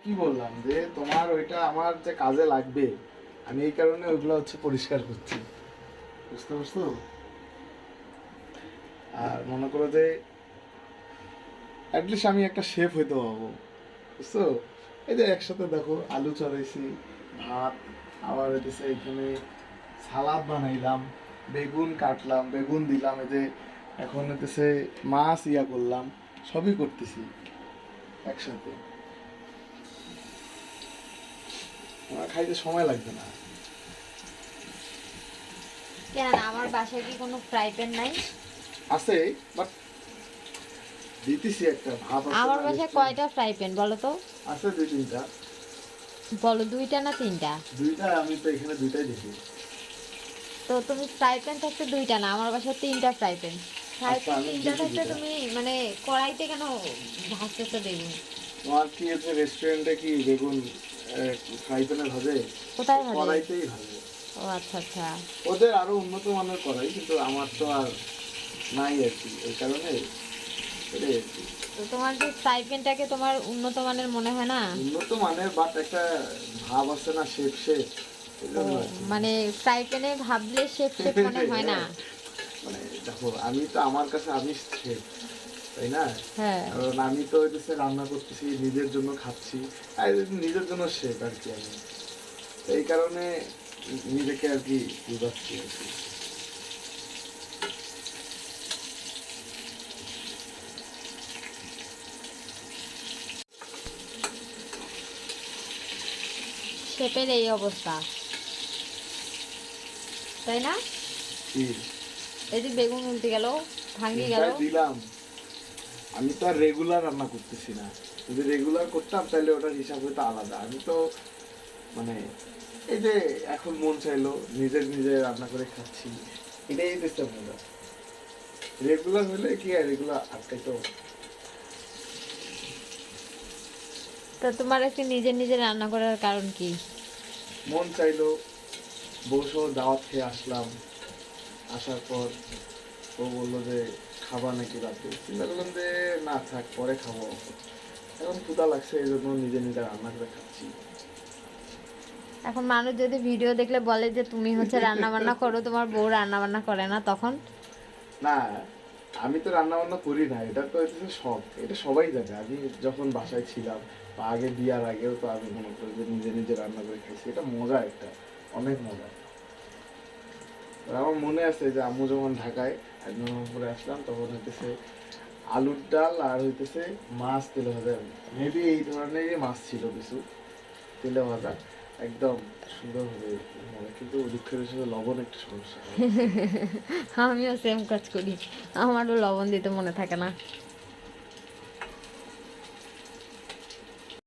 কি বললাম যে তোমার ওইটা আমার যে কাজে লাগবে, আমি এই কারণে ওইগুলো হচ্ছে পরিষ্কার করছি, বুঝতে পারছো? আর মনে করো যে অ্যাটলিস্ট আমি একটা শেফ হইতে পারবো, বুঝছো? এই যে একসাথে দেখো আলু চড়াইছি, ভাত, আবার হইতেছে এখানে সালাদ বানাইলাম, বেগুন কাটলাম, বেগুন দিলাম, এই যে এখন হইতেছে মাছ করলাম, সবই করতেছি একসাথে। আমার খাইতে সময় লাগবে না। কেন আমার বাসায় কি কোনো ফ্রাই প্যান নাই? আছে, বাট দিতেছি একটা ভাব আছে আমার না বাসায় রেস্টুরেন্ট। কয়টা ফ্রাই প্যান বলো তো? আছে দুই তিনটা। বলো, দুইটা না তিনটা? দুইটা, আমি তো এখানে দুইটাই দেখি। তো তুমি ফ্রাই প্যান থাকতে দুইটা না, আমার বাসায় তিনটা ফ্রাই প্যান। ফ্রাই আচ্ছা, প্যান আমি তিনটা দেখি থাকতে দুইটা। তুমি মানে কড়াইতে কেন ভাজতেছো বেগুন? তোমার কি আছে রেস্টুরেন্টে কি বেগুন ফ্রাই প্যানে ভাজে? কোথায় ভাজে? কড়াইতেই ভাজে। ও আচ্ছা আচ্ছা। ওদের আরো উন্নত মানের কড়াই, কিন্তু আমার তো আর নাই আর কি, এই কারণে এটাই আর কি। তো তোমার কি ফ্রাই প্যানটাকে তোমার উন্নত মানের মনে হয় না? উন্নত মানের, বাট একটা ভাব আছে না, শেপ শেপ, এই ও জন্য আর কি। মানে ফ্রাই প্যানে ভাবলে শেপ শেপ মনে হয় না? মানে দেখো, আমি তো আমার কাছে আমি শেফ, তাই না? হ্যাঁ। কারণ আমি তো হচ্ছে রান্না করতেছি, নিজের জন্য খাচ্ছি, আর নিজের জন্য শেফ আর কি আমি। তো এই কারণে নিজেকে আর কি বুঝাচ্ছি আর কি। শেপের এই অবস্থা, তাই না? কি এই যে বেগুন উল্টে গেল, ভাঙে গেল। চিন্তায় দিলাম, আমি তো আর রেগুলার রান্না করতেছি না। যদি রেগুলার করতাম তাহলে ওটার হিসাব হতো আলাদা। আমি তো মানে এই যে এখন মন চাইলো নিজের নিজে রান্না করে খাচ্ছি, এটাই দেখতে মজা। রেগুলার হলে কি আর এগুলো আটকাইতো? তো তোমার একটু নিজে নিজে রান্না করার কারণ কি? মন চাইলো, বসো দাওয়াত খেয়ে আসলাম, আসার পর ও বললো যে খাবা নাকি রাতে, চিন্তা করলাম যে না থাক, পরে খাবো, এখন ক্ষুধা লাগছে এই জন্য নিজে নিজে রান্না করে খাচ্ছি। এখন মানুষ যদি ভিডিও দেখলে বলে যে তুমি হচ্ছে রান্না বান্না করো, তোমার বউ রান্না বান্না করে না, তখন? না, আমি তো রান্না বান্না করি না, এটা তো হচ্ছে শখ, এটা সবাই জানে। আমি যখন বাসায় ছিলাম বা আগে বিয়ার আগেও তো আমি মনে করি যে নিজে নিজে রান্না করে খাইছি, এটা মজা একটা, অনেক মজা। আর আমার মনে আছে যে আম্মু যখন ঢাকায় একদিন আসলাম, তখন হইতেছে আলুর ডাল আর হইতেছে মাছ তেলে ভাজা, মেবি এই ধরনেরই মাছ ছিল কিছু, তেলে ভাজা, একদম সুন্দর হবে মনে। কিন্তু দুঃখের বিষয়ে লবণ একটা সমস্যা হয়। আমিও সেম কাজ করি, আমারও লবণ দিতে মনে থাকে না।